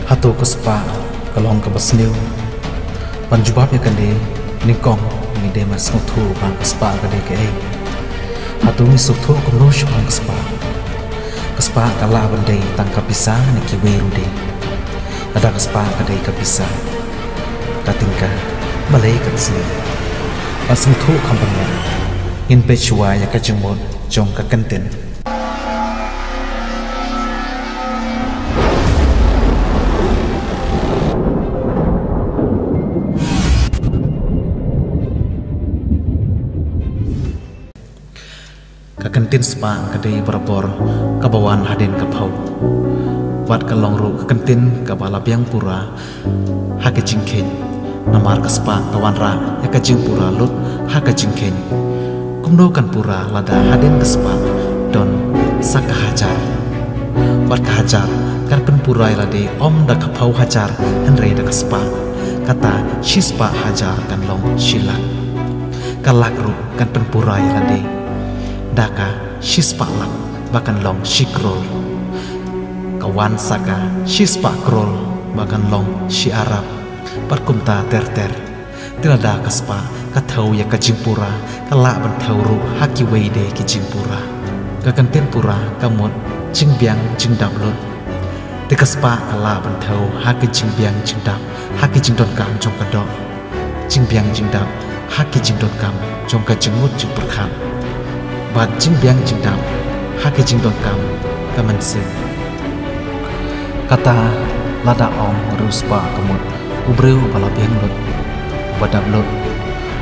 Hatu ke spa kalong ke basniu panjubab ya kande nikong ni de mas ngothu bang ke spa kade ke ai hatu ni suthu kumno shbang ke spa kala bande tang kapisa ni ki weru de ada ke spa kade kapisa katingka malai ke sni pas ngothu khambang in pechua ya ka jengmon jong ka kanten kantin spa kadai berabor kabawan haden kapau wat kalong ru kantin kabala biang pura hake jingken namar ka spa kawan ra ya ka jing pura lut hake jingken kumdo kan pura lada haden ka spa don sak hajar wat ka hajar kan pen pura lade om da kapau hajar henre da ka spa kata shi spa hajar kan long shilak kalak ru kan pen pura lade daka shispa lak bahkan long shikrol kawan saka shispa krol bahkan long shi arab perkumta ter tilada kaspa kathau ya kajimpura kala bantau ru haki weide kijimpura kakanten pura kamot jingbiang jingdap lut tikaspa kala bantau haki jingbiang jingdap haki jingdon kam jong kadok jingbiang jingdap haki jingdon kam jong ka jengmut jing perkhat bat jing biang jing dam hake jing don kam kaman se kata lada ong ruspa kamut ubreu bala biang lut badam lut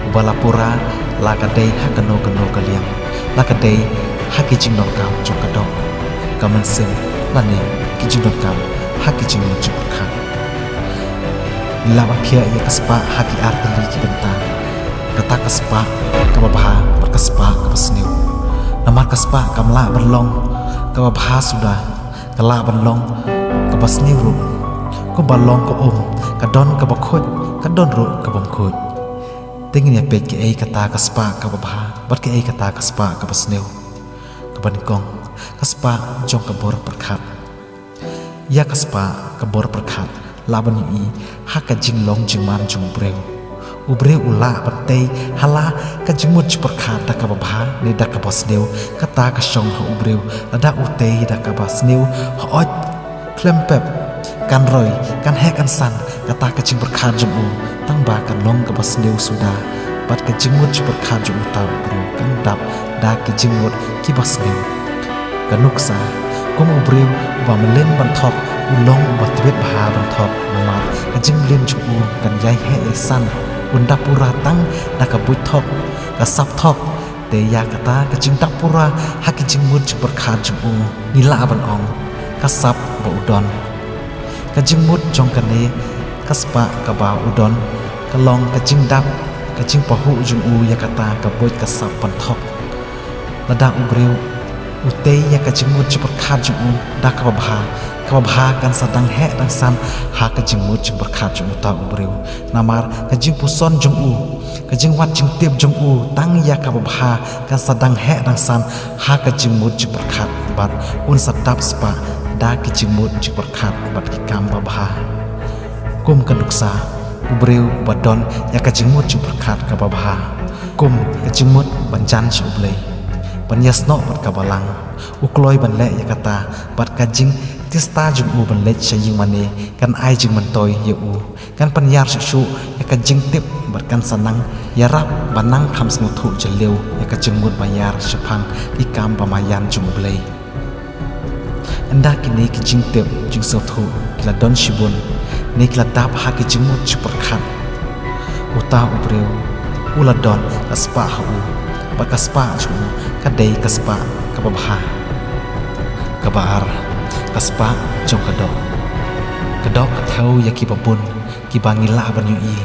ubala pura lakadei hakano kano kaliang lakadei hake jing don kam jong kadok kaman se lani ki jing don kam hake jing mut jing khan lama kia ya kaspa haki arteli ki bentang kata kaspa kababha berkaspa kabasniu namar kaspa kamla berlong kababha sudah kala berlong kabasniu ru ko balong ko kadon kabakhot kadon ru kabamkhot tingin ya pet ke ai kata kaspa kababha bat ke ai kata kaspa kabasniu kabanikong kaspa jong kabor perkhat ya kaspa kabor perkhat laban yi haka jinglong jingman jung breu ubre ula batei hala ka jingmut perkhat da ka babha ni da ka basneu kata ka shong ha ubreu da utei da ka basneu ha ot klempep kan roi kan he kan san kata ka jing perkhat jung u tang ba kan long ka basneu suda bat ka jingmut perkhat jung ta ubreu kan dap da ka jingmut ki basneu kanuksa kum ubreu ba melen ban thok ulong ba twet bha ban thok ma ka jing len jung u kan yai he san unda pura tang da ka buit thok ka sap thok te ya kata ka jing tak pura haki jing mut jing perkhat jing u nila ban ong ka sap ba udon ka jing mut jong ka ne ka spa ka ba udon ka long ka jing dap ka jing pahu jing u ya kata ka buit ka sap ban thok lada ubreu utei ya ka jing mut jing perkhat jing u da ka ba kan sadang he dang san ha ka jing mut jing perkhat jing u ta ubreu namar ka jing puson jing u ka jing wat jing tep jing u tang ya ka ba kan sadang he dang san ha ka jing mut jing perkhat bat un sadap spa da ki jing mut jing perkhat bat ki kam ba kum ka duksa ubreu badon ya ka jing mut jing perkhat ka ba kum ka jing mut banjan shi ublei panyasno bat ka balang ukloi ban le ya kata bat ka jing tista jung u ban lech saying mane kan ai jing man toy ye u kan panyar shu ya ka jing tip bat kan sanang ya rap banang kham smu thu jeleu ya ka jing mut bayar shphang ki kam pamayan jung blei anda kini ki jing tip jing so thu kila don shibun ne kila dap ha ki jing mut chu perkhat uta ubreu uladon kaspa hu ba kaspa chu kadai kaspa kababha kabar kaspa jong kadok kathau ya ki babun ki bangila ban yu i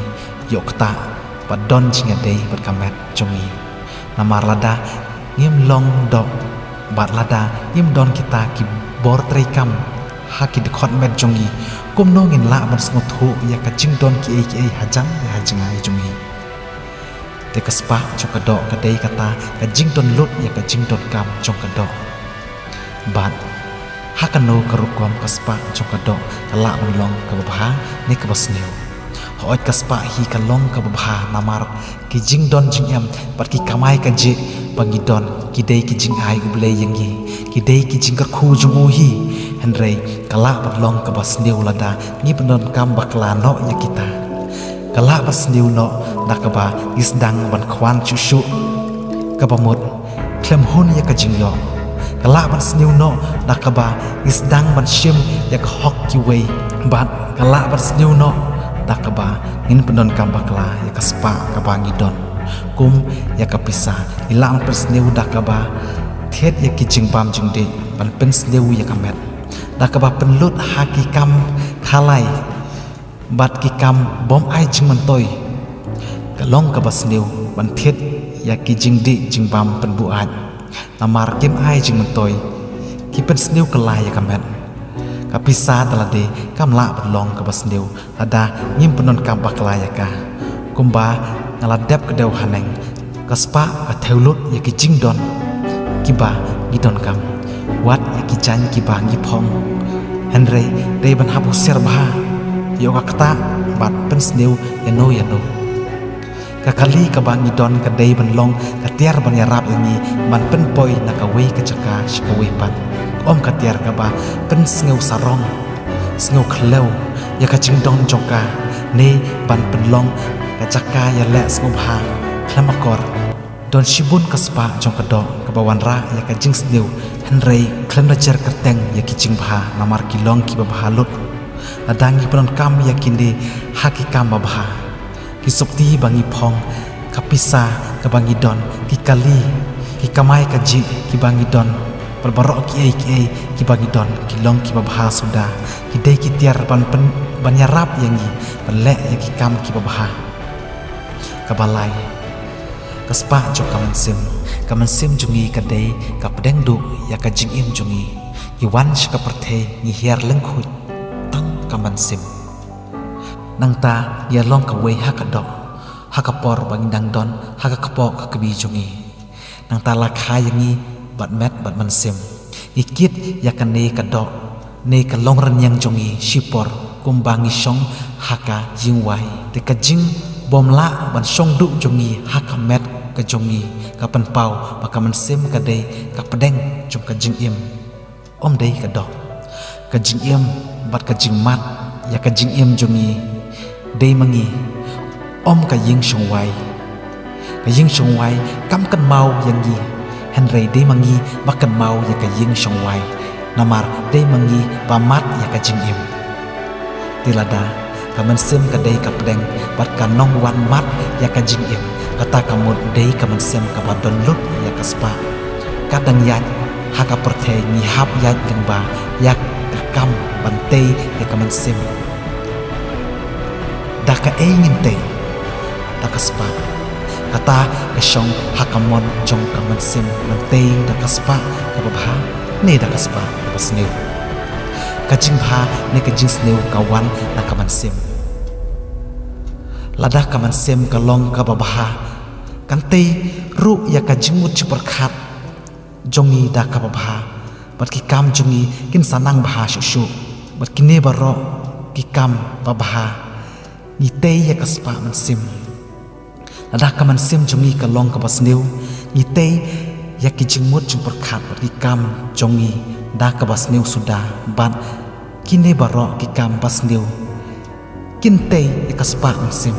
yok ta badon jinga dei bat kamet jongi namar lada ngim long dok bat lada ngim don kita ki bor treikam haki de khot met jongi kumno ngin la ban snothu ya ka jing don ki ai hajang ya hajang ai jongi te kaspa jong kadok kadai kata ka jing don lut ya ka jing don kam jong kadok bat hakano karukom kaspa jokado kalak menlong kababha ni kabasneu hoit kaspa hi kalong kababha namar ki jingdon jingem pat ki kamai kaje bangidon ki dei ki jing ai uble yangi ki dei ki jingkar khu jungu hi henrei kalak menlong kabasneu lada ni pendon kam bakla no ya kita kalak basneu no nakaba isdang ban khwan chushu kabamut klem hun ya kajingyo kalak ban sneu no nakaba isdang ban shim yak hok kiwe bat kalak ban sneu no nakaba ngin pendon kambakla yak spa kabangi don kum yak kapisa ilang per sneu nakaba thiet yak kijing pam jingde ban pen sneu yak amet nakaba penlut hakikam khalai bat kikam bom ai jing mantoy kalong kabasneu ban thiet yak kijing di jing pam pen buat namar kim ai jing mentoy kipen sneu kelai ya kamet kapisa talade kamla berlong ke basneu ada nyim penon kam baklaya ka kumba ngaladep kedau haneng kaspa ka theulut ya ki jing don kiba gidon kam wat ya ki jan kiba ngipong henre dei ban habu serba yo ka kata bat pen sneu ya no kakali kabangi don kadai benlong katiar banyarap ini man pen poi nakawe kecaka shikawe pat om katiar kaba pen sngeu sarong sngeu khlew ya kacing don jongka ne ban penlong kecaka ya le sngeu bha klamakor don shibun kaspa jongka do kabawan ra ya kajing sneu henrei klem rajar kerteng ya kicing bha namar kilong ki bahalut ladangi penon kam ya kinde hakikam babha kisopti bangi pong kapisa kabangi don kikali kikamai kaji kibangi don perbarok ki kibangi don kilong kibabha sudah kidai kitiar ban banyarap yangi belek ya kikam kibabha kabalai kaspa jo kamansim jungi kadai kapdeng du ya kajing im jungi iwan shikaperthe ni hiar lengkhut tang kamansim nangta ya long kawe hakadok hakapor bangindang don hakakapok kakabi jungi nangta lakha yangi bat met bat mansim ikit yakane kadok ne kalong renyang jungi shipor kumbangi shong haka jingwai te kajing bomla ban shong du jungi hakamet ka jungi kapan pau bakamansim kadai kapedeng jung kajing im om dei kadok kajing im bat kajing mat ya kajing im jungi dei mangi om ka ying shongwai kam kan mau yangi henrei dei mangi makan mau ya ka ying shongwai namar dei mangi pamat ya ka jingim tilada kaman sim ka dei ka pedeng bat ka nong wan mat ya ka jingim kata kamut dei kaman sim ka badon lut ya ka spa kadang yat haka perthe ni hap yat lengba yak ka kam bantei ya kaman sim daka ingin te daka spa kata kasyong hakamon jong kamansim ng te daka spa kababha ne daka spa kabasneu kajing bha ne kajing sneu kawan na kamansim lada kamansim kalong kababha kante ru ya kajing mut ciperkhat jongi daka babha bat kikam jongi kin sanang bha shushu bat kine baro kikam babha ngitei ya kaspa mansim ada kamansim jongi kalong kabasneu ngitei ya kijingmut jung perkhat kikam jongi da kabasneu sudah ban kine baro kikam basneu kintei ya kaspa mansim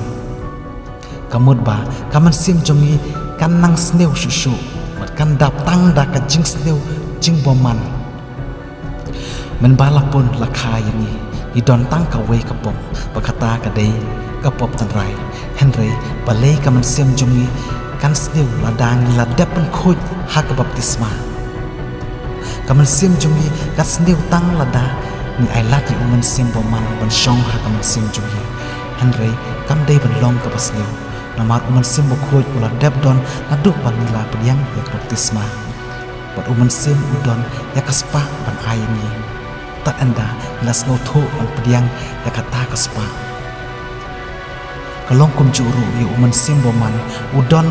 kamut ba kamansim jongi kanang sneu shushu mat kan dap tang da kajing sneu jing boman menbalapun lakha yani idon tang kawe kapong bakata kadai kapop tanrai henry balai kaman sem jungi kan sneu ladang ladap pen khoj hak baptisma kaman sem jungi kan sneu tang lada ni ai laki uman sem boman ban shong hak kaman sem jungi henry kam dei ban long ka basneu namar uman sem bo khoj ula dap don laduk banila penyang ya baptisma bat uman sem udon ya kaspa ban ayni tak anda las ngotho an pediang ya kata kaspa kalong kum juru ya uman simboman udon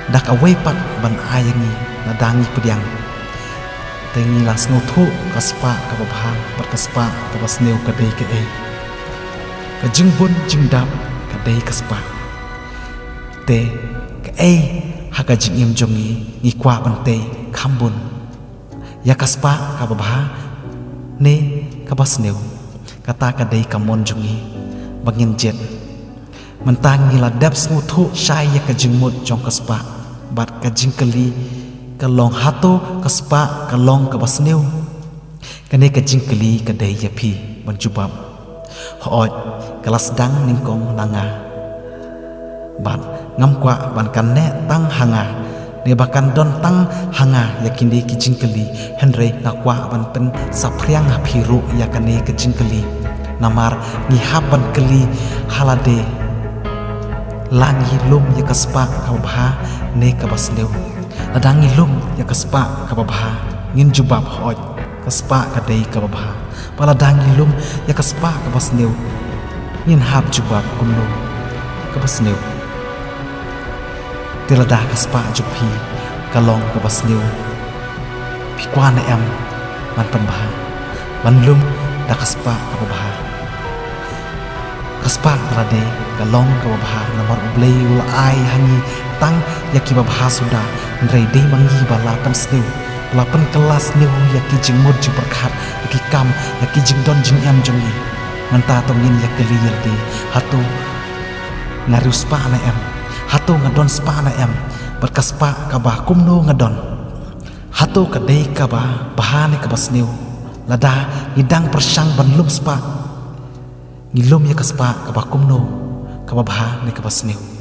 dak away pat ban ayani nadangi pediang tengi las ngutu kaspa kababha berkaspa kabasneu kadai ke kajing bun jingdap kadai kaspa te ke haka jing im jongi ngikwa bante khambun ya kaspa kababha ne kabasneu kata kadai kamon jongi bangin jet mentang ngiladap ngutu syai ya kajing mut jong kaspa bat kajing keli kalong hato kaspa kalong kabasneu kane kajing keli kadai yapi menjubab hooj kelas dang ningkong nanga ban ngam kwa ban kanne tang hanga ne bakan don tang hanga yakin de kijing keli henry ngakwa ban pen sapriang hapiru yakane kajing keli namar ngihab ban keli halade langi lum yakaspa kababha ne kabasneu ladangi lum yakaspa kababha ngin jubab hooj kaspa kadai kababha paladangi lum yakaspa kabasneu ngin hab jubab kumno kabasneu tilada kaspa jupi kalong kabasneu pikwana em man penbaha man lum da kaspa kababha kaspa talade kalong kababha nomor ublei ula ai hangi tang yaki babha sudah ndrei dei mangi bala pensneu lapan kelas neu yaki jing mod jing berkat yaki kam yaki jing don jing em jongi nganta tongin yakeli yeldi hatu ngarius pa na em hatu ngadon spa na em berkaspa kabah kumno ngadon hatu kadai kabah bahane kabasneu lada ngidang persang banlum spa ngilum yakaspa kabah kumno kabah bahane kabasneu